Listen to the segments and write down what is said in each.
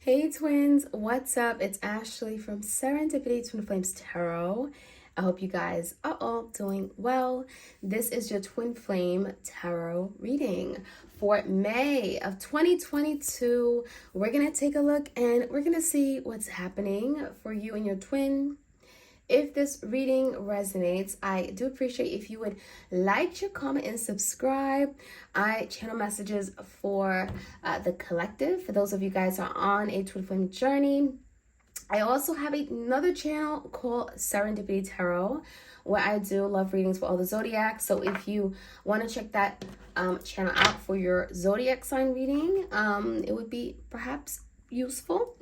Hey twins, what's up? It's Ashley from Serendipity Twinflames Tarot. I hope you guys are all doing well. This is your Twin Flame Tarot reading for May of 2022. We're going to take a look and we're going to see what's happening for you and your twin. If this reading resonates, I do appreciate if you would like, share, comment, and subscribe. I channel messages for the collective, for those of you guys who are on a twin flame journey. I also have another channel called Serendipity Tarot, where I do love readings for all the zodiac. So if you want to check that channel out for your zodiac sign reading, it would be perhaps useful.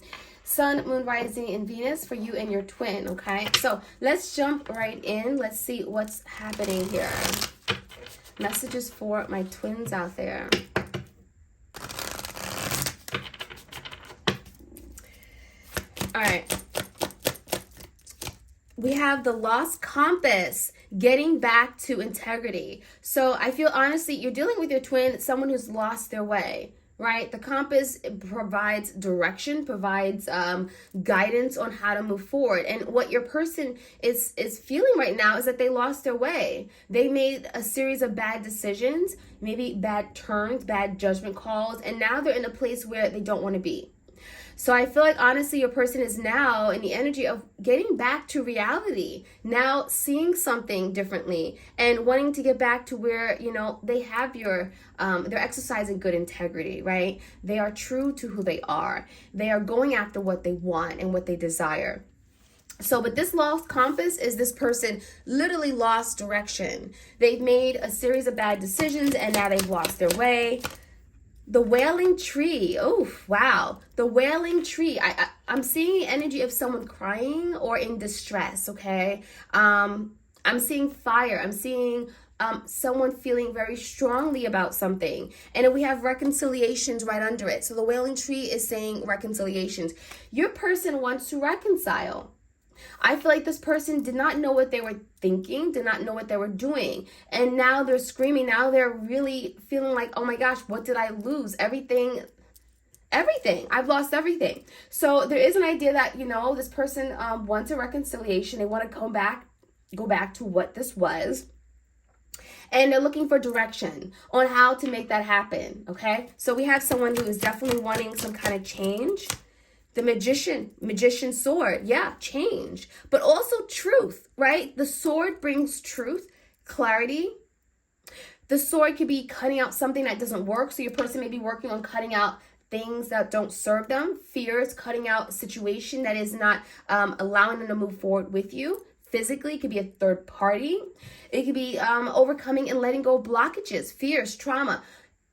Sun, Moon, Rising, and Venus for you and your twin, okay? So let's jump right in. Let's see what's happening here. Messages for my twins out there. All right. We have the lost compass, getting back to integrity. So I feel honestly, you're dealing with your twin, someone who's lost their way. Right? The compass provides direction, provides guidance on how to move forward. And what your person is feeling right now is that they lost their way. They made a series of bad decisions, maybe bad turns, bad judgment calls, and now they're in a place where they don't want to be. So I feel like honestly your person is now in the energy of getting back to reality, now seeing something differently and wanting to get back to where, you know, they have they're exercising good integrity, right? They are true to who they are. They are going after what they want and what they desire. So, but this lost compass is this person literally lost direction. They've made a series of bad decisions and now they've lost their way. The Wailing Tree. Oh, wow. The Wailing Tree. I'm seeing the energy of someone crying or in distress, okay? I'm seeing fire. I'm seeing someone feeling very strongly about something. And then we have reconciliations right under it. So the Wailing Tree is saying reconciliations. Your person wants to reconcile. I feel like this person did not know what they were thinking, did not know what they were doing. And now they're screaming. Now they're really feeling like, oh my gosh, what did I lose? Everything. I've lost everything. So there is an idea that, you know, this person wants a reconciliation. They want to go back to what this was. And they're looking for direction on how to make that happen. Okay. So we have someone who is definitely wanting some kind of change. The magician sword, yeah, change, but also truth, right? The sword brings truth, clarity. The sword could be cutting out something that doesn't work. So your person may be working on cutting out things that don't serve them. Fears, cutting out a situation that is not allowing them to move forward with you. Physically, it could be a third party. It could be overcoming and letting go of blockages, fears, trauma.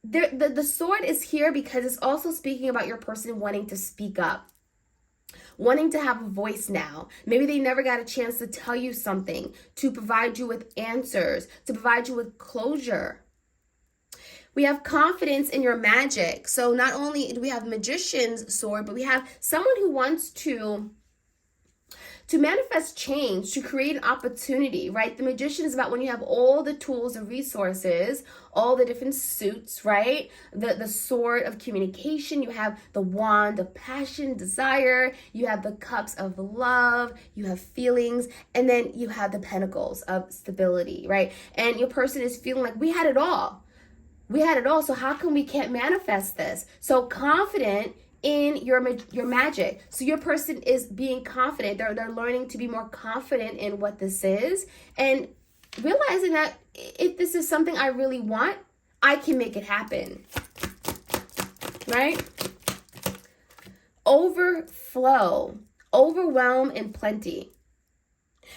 The sword is here because it's also speaking about your person wanting to speak up, wanting to have a voice now. Maybe they never got a chance to tell you something, to provide you with answers, to provide you with closure. We have confidence in your magic. So not only do we have magician's sword, but we have someone who wants to manifest change, to create an opportunity, right? The magician is about when you have all the tools and resources, all the different suits, right? The sword of communication, you have the wand of passion, desire, you have the cups of love, you have feelings, and then you have the pentacles of stability, right? And your person is feeling like we had it all. We had it all, so how come we can't manifest this? So confident in your magic. So your person is being confident. They're learning to be more confident in what this is and realizing that if this is something I really want, I can make it happen. Right? Overflow, overwhelm, and plenty.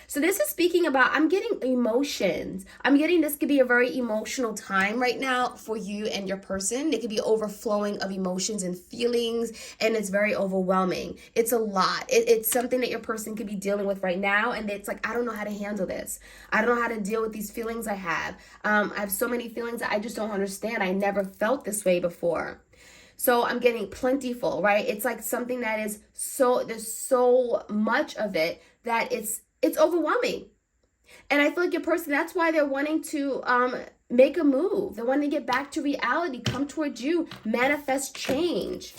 So this is speaking about, I'm getting emotions. I'm getting this could be a very emotional time right now for you and your person. It could be overflowing of emotions and feelings, and it's very overwhelming. It's a lot. It's something that your person could be dealing with right now, and it's like, I don't know how to handle this. I don't know how to deal with these feelings I have. I have so many feelings that I just don't understand. I never felt this way before. So I'm getting plentiful, right? It's like something that is there's so much of it that it's overwhelming. And I feel like your person, that's why they're wanting to make a move. They want to get back to reality, come towards you, manifest change.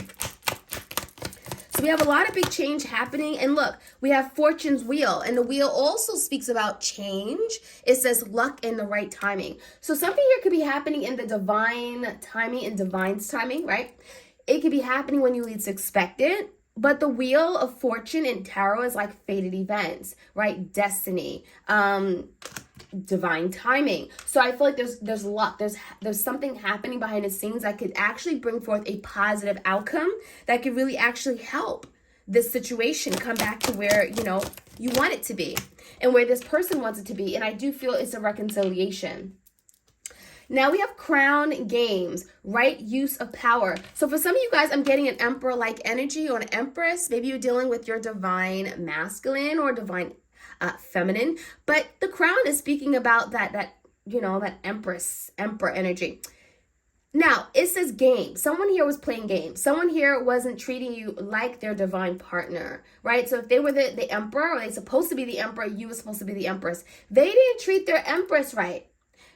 So we have a lot of big change happening. And look, we have Fortune's wheel. And the wheel also speaks about change. It says luck and the right timing. So something here could be happening in the divine timing and divine's timing, right? It could be happening when you least expect it. But the wheel of fortune in tarot is like fated events, right? Destiny, divine timing. So I feel like there's luck. There's something happening behind the scenes that could actually bring forth a positive outcome that could really actually help this situation come back to where, you know, you want it to be and where this person wants it to be. And I do feel it's a reconciliation. Now we have crown games, right use of power. So for some of you guys, I'm getting an emperor-like energy or an empress. Maybe you're dealing with your divine masculine or divine feminine. But the crown is speaking about that you know, that emperor energy. Now, it says game. Someone here was playing games. Someone here wasn't treating you like their divine partner, right? So if they were the emperor, or they supposed to be the emperor, you were supposed to be the empress. They didn't treat their empress right.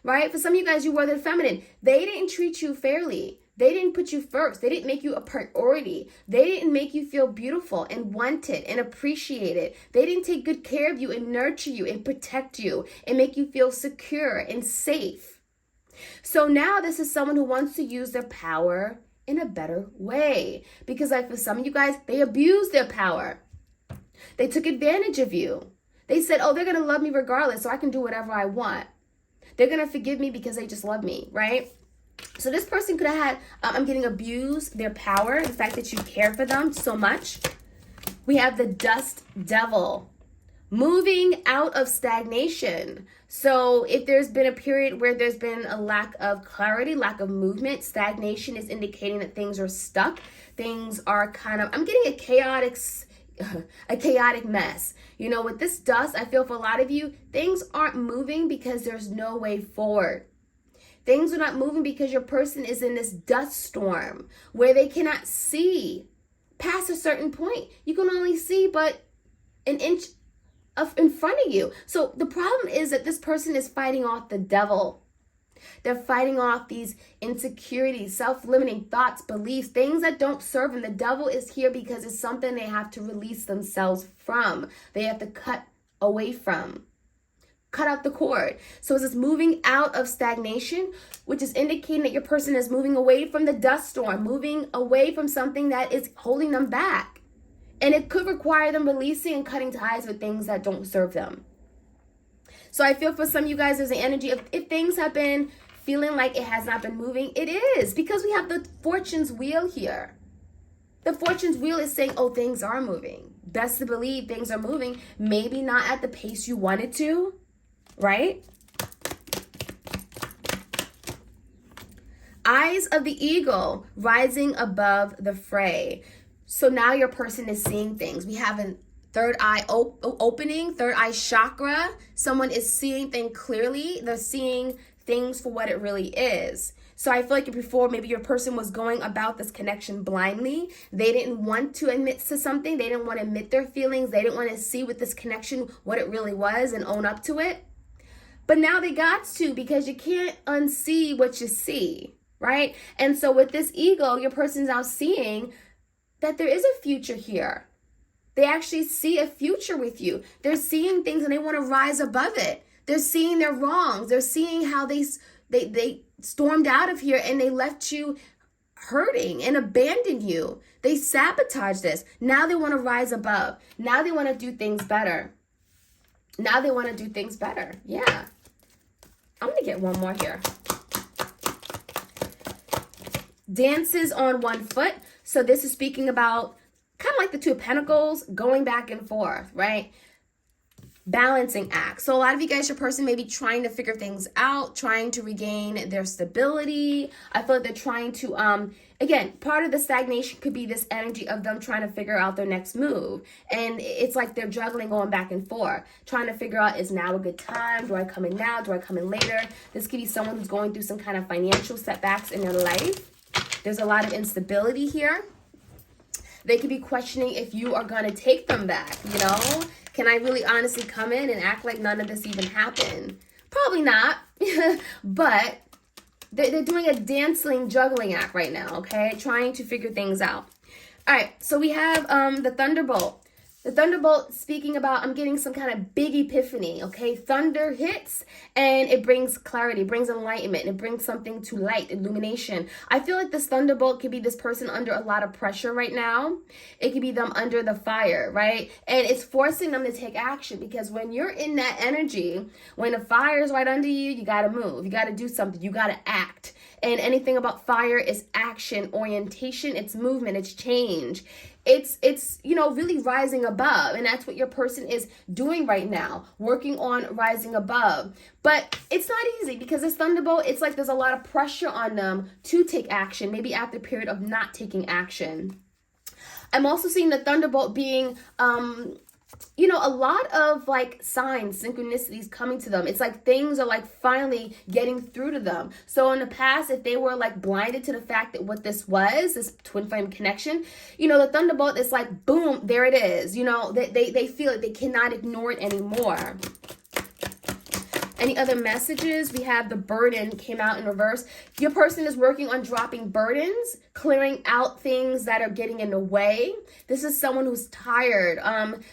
Right? For some of you guys, you were the feminine. They didn't treat you fairly. They didn't put you first. They didn't make you a priority. They didn't make you feel beautiful and wanted and appreciated. They didn't take good care of you and nurture you and protect you and make you feel secure and safe. So now this is someone who wants to use their power in a better way. Because like for some of you guys, they abused their power. They took advantage of you. They said, oh, they're going to love me regardless, so I can do whatever I want. They're going to forgive me because they just love me, right? So this person could have had, I'm getting abused, their power, the fact that you care for them so much. We have the dust devil, moving out of stagnation. So if there's been a period where there's been a lack of clarity, lack of movement, stagnation is indicating that things are stuck. Things are kind of, I'm getting a chaotic mess. You know, with this dust, I feel for a lot of you, things aren't moving because there's no way forward. Things are not moving because your person is in this dust storm where they cannot see past a certain point. You can only see but an inch in front of you. So the problem is that this person is fighting off the devil. They're fighting off these insecurities, self-limiting thoughts, beliefs, things that don't serve them. The devil is here because it's something they have to release themselves from. They have to cut away from. Cut out the cord. So it's this moving out of stagnation, which is indicating that your person is moving away from the dust storm, moving away from something that is holding them back. And it could require them releasing and cutting ties with things that don't serve them. So I feel for some of you guys, there's an energy of if things have been feeling like it has not been moving, it is because we have the fortune's wheel here. The fortune's wheel is saying, oh, things are moving. Best to believe things are moving. Maybe not at the pace you wanted to, right? Eyes of the eagle rising above the fray. So now your person is seeing things. We have a third eye opening, third eye chakra. Someone is seeing things clearly. They're seeing things for what it really is. So I feel like before maybe your person was going about this connection blindly. They didn't want to admit to something. They didn't want to admit their feelings. They didn't want to see with this connection what it really was and own up to it. But now they got to, because you can't unsee what you see, right? And so with this ego, your person's now seeing that there is a future here. They actually see a future with you. They're seeing things and they want to rise above it. They're seeing their wrongs. They're seeing how they stormed out of here and they left you hurting and abandoned you. They sabotaged this. Now they want to rise above. Now they want to do things better. Now they want to do things better. Yeah. I'm going to get one more here. Dances on one foot. So this is speaking about kind of like the Two of Pentacles, going back and forth, right? Balancing act. So a lot of you guys, your person may be trying to figure things out, trying to regain their stability. I feel like they're trying to, again, part of the stagnation could be this energy of them trying to figure out their next move. And it's like they're juggling, going back and forth, trying to figure out, is now a good time? Do I come in now? Do I come in later? This could be someone who's going through some kind of financial setbacks in their life. There's a lot of instability here. They could be questioning if you are going to take them back, you know? Can I really honestly come in and act like none of this even happened? Probably not, but they're doing a dancing, juggling act right now, okay? Trying to figure things out. All right, so we have the Thunderbolt. The Thunderbolt speaking about, I'm getting some kind of big epiphany, okay? Thunder hits and it brings clarity, brings enlightenment, it brings something to light, illumination. I feel like this Thunderbolt could be this person under a lot of pressure right now. It could be them under the fire, right? And it's forcing them to take action, because when you're in that energy, when the fire is right under you, you got to move, you got to do something, you got to act. And anything about fire is action, orientation, it's movement, it's change. It's really rising above, and that's what your person is doing right now, working on rising above. But it's not easy, because this Thunderbolt, it's like there's a lot of pressure on them to take action, maybe after a period of not taking action. I'm also seeing the Thunderbolt being a lot of like signs, synchronicities coming to them. It's like things are like finally getting through to them. So in the past, if they were like blinded to the fact that what this was, this twin flame connection, the Thunderbolt is like, boom, there it is. They feel it. They cannot ignore it anymore. Any other messages? We have the burden came out in reverse. Your person is working on dropping burdens, clearing out things that are getting in the way. This is someone who's tired.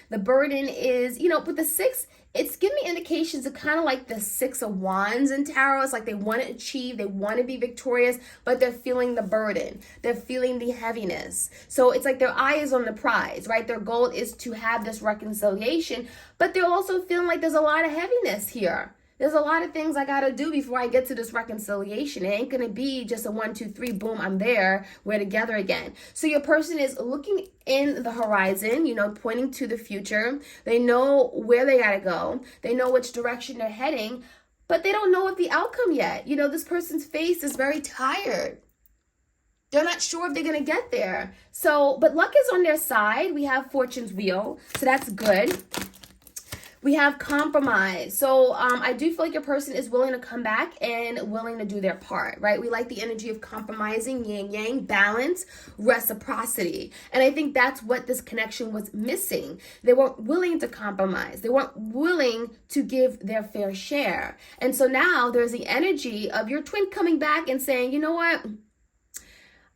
The burden is, with the 6, it's giving me indications of kind of like the 6 of Wands in tarot. It's like they want to achieve, they want to be victorious, but they're feeling the burden. They're feeling the heaviness. So it's like their eye is on the prize, right? Their goal is to have this reconciliation, but they're also feeling like there's a lot of heaviness here. There's a lot of things I got to do before I get to this reconciliation. It ain't going to be just a 1, 2, 3, boom, I'm there, we're together again. So your person is looking in the horizon, pointing to the future. They know where they got to go. They know which direction they're heading, but they don't know what the outcome yet. This person's face is very tired. They're not sure if they're going to get there. So, but luck is on their side. We have Fortune's wheel, so that's good. We have compromise. So I do feel like your person is willing to come back and willing to do their part, right? We like the energy of compromising, yin yang, balance, reciprocity. And I think that's what this connection was missing. They weren't willing to compromise. They weren't willing to give their fair share. And so now there's the energy of your twin coming back and saying, you know what? I'm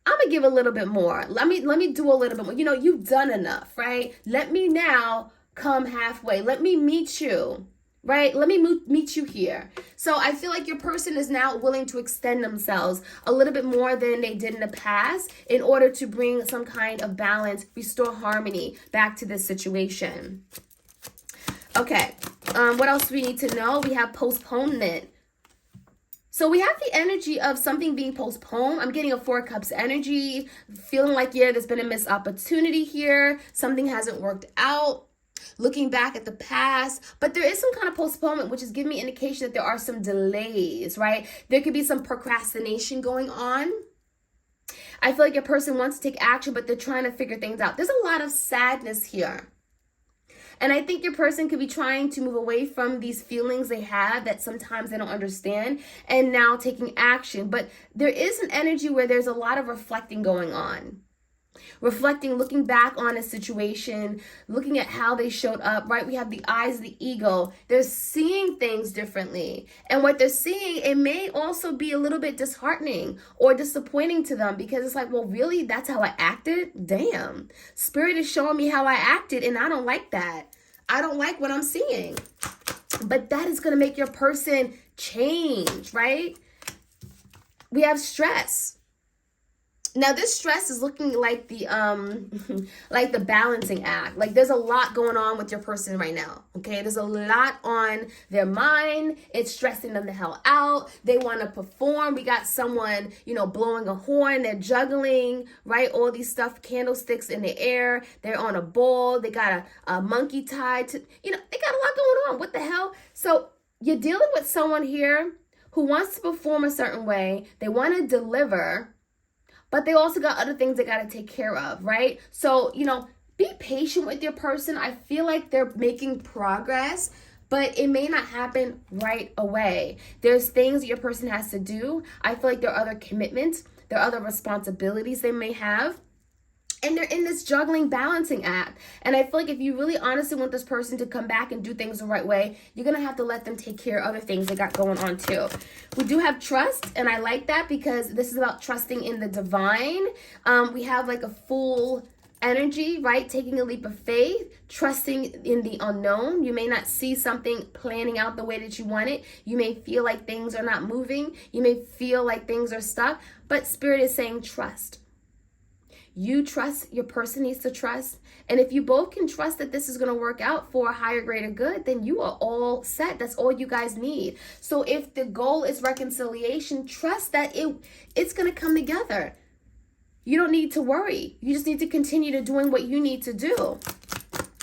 gonna give a little bit more. Let me do a little bit more. You've done enough, right? Let me now come halfway. Let me meet you, right? Let me meet you here. So I feel like your person is now willing to extend themselves a little bit more than they did in the past in order to bring some kind of balance, restore harmony back to this situation. Okay, what else do we need to know? We have postponement. So we have the energy of something being postponed. I'm getting a 4 cups energy, feeling like, there's been a missed opportunity here. Something hasn't worked out. Looking back at the past, but there is some kind of postponement, which is giving me indication that there are some delays, right? There could be some procrastination going on. I feel like your person wants to take action, but they're trying to figure things out. There's a lot of sadness here. And I think your person could be trying to move away from these feelings they have that sometimes they don't understand, and now taking action. But there is an energy where there's a lot of reflecting going on. Reflecting, looking back on a situation, looking at how they showed up, right? We have the eyes of the ego. They're seeing things differently. And what they're seeing, it may also be a little bit disheartening or disappointing to them, because it's like, well, really? That's how I acted? Damn. Spirit is showing me how I acted, and I don't like that. I don't like what I'm seeing. But that is going to make your person change, right? We have stress. Now, this stress is looking like the like the balancing act. Like there's a lot going on with your person right now, okay? There's a lot on their mind. It's stressing them the hell out. They want to perform. We got someone, blowing a horn. They're juggling, right? All these stuffed candlesticks in the air. They're on a ball. They got a monkey tied to, they got a lot going on. What the hell? So you're dealing with someone here who wants to perform a certain way. They want to deliver, but they also got other things they got to take care of, right? So, be patient with your person. I feel like they're making progress, but it may not happen right away. There's things your person has to do. I feel like there are other commitments. There are other responsibilities they may have. And they're in this juggling balancing act. And I feel like if you really honestly want this person to come back and do things the right way, you're going to have to let them take care of other things they got going on too. We do have trust, and I like that because this is about trusting in the divine. We have like a full energy, right? Taking a leap of faith, trusting in the unknown. You may not see something planning out the way that you want it. You may feel like things are not moving. You may feel like things are stuck, but Spirit is saying trust. You trust, your person needs to trust. And if you both can trust that this is going to work out for a higher, greater good, then you are all set. That's all you guys need. So if the goal is reconciliation, trust that it's going to come together. You don't need to worry. You just need to continue to doing what you need to do,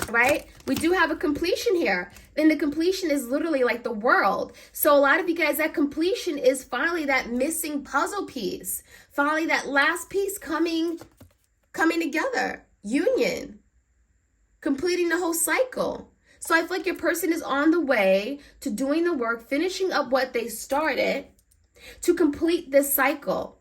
right? We do have a completion here. And the completion is literally like the world. So a lot of you guys, that completion is finally that missing puzzle piece. Finally, that last piece coming together. Union. Completing the whole cycle. So I feel like your person is on the way to doing the work, finishing up what they started to complete this cycle.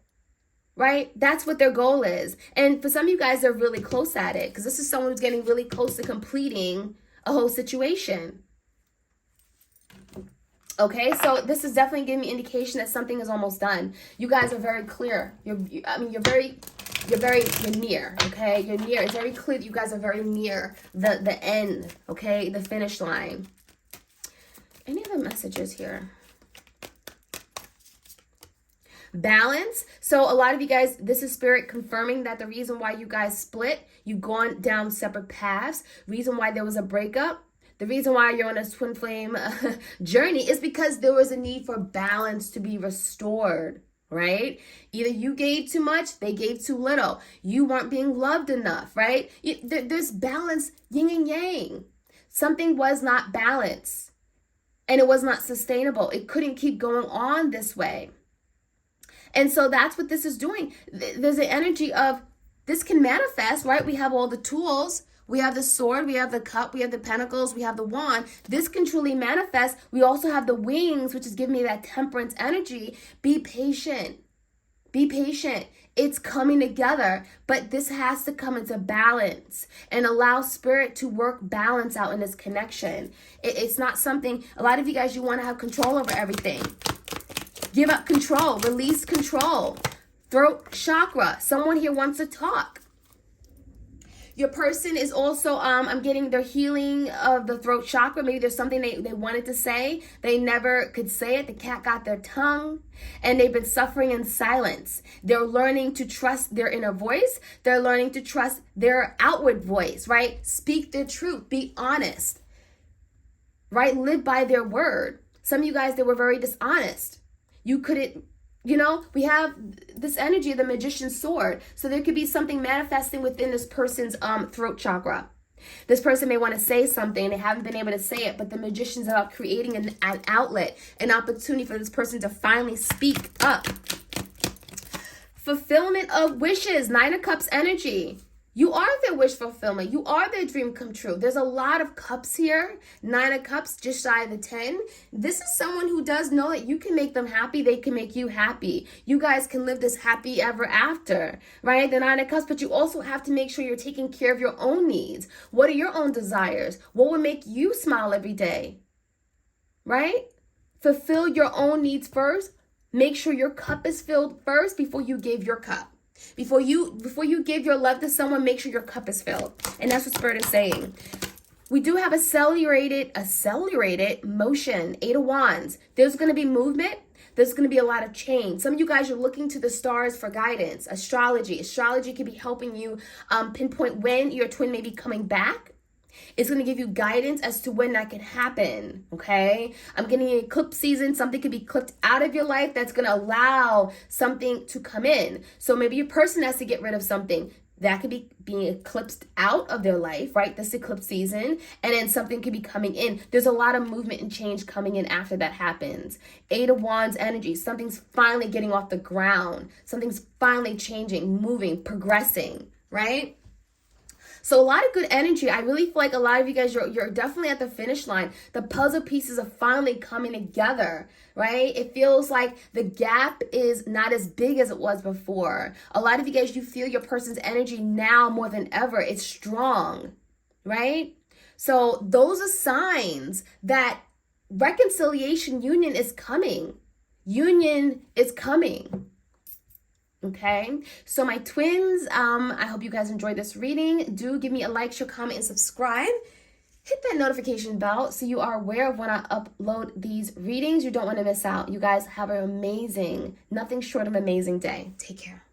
Right? That's what their goal is. And for some of you guys, they're really close at it because this is someone who's getting really close to completing a whole situation. Okay, so this is definitely giving me indication that something is almost done. You guys are very clear. You're near, okay? You're near. It's very clear that you guys are very near the end, okay? The finish line. Any other messages here? Balance. So a lot of you guys, this is Spirit confirming that the reason why you guys split, you've gone down separate paths, reason why there was a breakup, the reason why you're on a twin flame journey is because there was a need for balance to be restored, right? Either you gave too much, they gave too little. You weren't being loved enough, right? There's balance, yin and yang. Something was not balanced and it was not sustainable. It couldn't keep going on this way. And so that's what this is doing. There's an energy of this can manifest, right? We have all the tools. We have the sword, we have the cup, we have the pentacles, we have the wand. This can truly manifest. We also have the wings, which is giving me that temperance energy. Be patient. Be patient. It's coming together, but this has to come into balance and allow Spirit to work balance out in this connection. It's not something, a lot of you guys, you want to have control over everything. Give up control, release control. Throat chakra, someone here wants to talk. Your person is also, I'm getting their healing of the throat chakra. Maybe there's something they wanted to say. They never could say it. The cat got their tongue and they've been suffering in silence. They're learning to trust their inner voice. They're learning to trust their outward voice, right? Speak their truth. Be honest, right? Live by their word. Some of you guys, they were very dishonest. You couldn't, we have this energy of the magician's sword. So there could be something manifesting within this person's throat chakra. This person may want to say something. They haven't been able to say it, but the magician's about creating an outlet, an opportunity for this person to finally speak up. Fulfillment of wishes, Nine of Cups energy. You are their wish fulfillment. You are their dream come true. There's a lot of cups here. Nine of Cups, just shy of the 10. This is someone who does know that you can make them happy. They can make you happy. You guys can live this happy ever after, right? The Nine of Cups, but you also have to make sure you're taking care of your own needs. What are your own desires? What would make you smile every day, right? Fulfill your own needs first. Make sure your cup is filled first before you give your cup. Before you give your love to someone, make sure your cup is filled. And that's what Spirit is saying. We do have accelerated motion, Eight of Wands. There's going to be movement. There's going to be a lot of change. Some of you guys are looking to the stars for guidance. Astrology can be helping you pinpoint when your twin may be coming back. It's going to give you guidance as to when that can happen, okay? I'm getting an eclipse season. Something could be clipped out of your life that's going to allow something to come in. So maybe your person has to get rid of something. That could be being eclipsed out of their life, right? This eclipse season. And then something could be coming in. There's a lot of movement and change coming in after that happens. Eight of Wands energy. Something's finally getting off the ground. Something's finally changing, moving, progressing, right? So a lot of good energy. I really feel like a lot of you guys, you're definitely at the finish line. The puzzle pieces are finally coming together, right? It feels like the gap is not as big as it was before. A lot of you guys, you feel your person's energy now more than ever. It's strong, right? So those are signs that reconciliation, union is coming. Union is coming. Okay, so my twins, I hope you guys enjoyed this reading. Do give me a like, share, comment, and subscribe. Hit that notification bell so you are aware of when I upload these readings. You don't want to miss out. You guys have an amazing, nothing short of amazing day. Take care.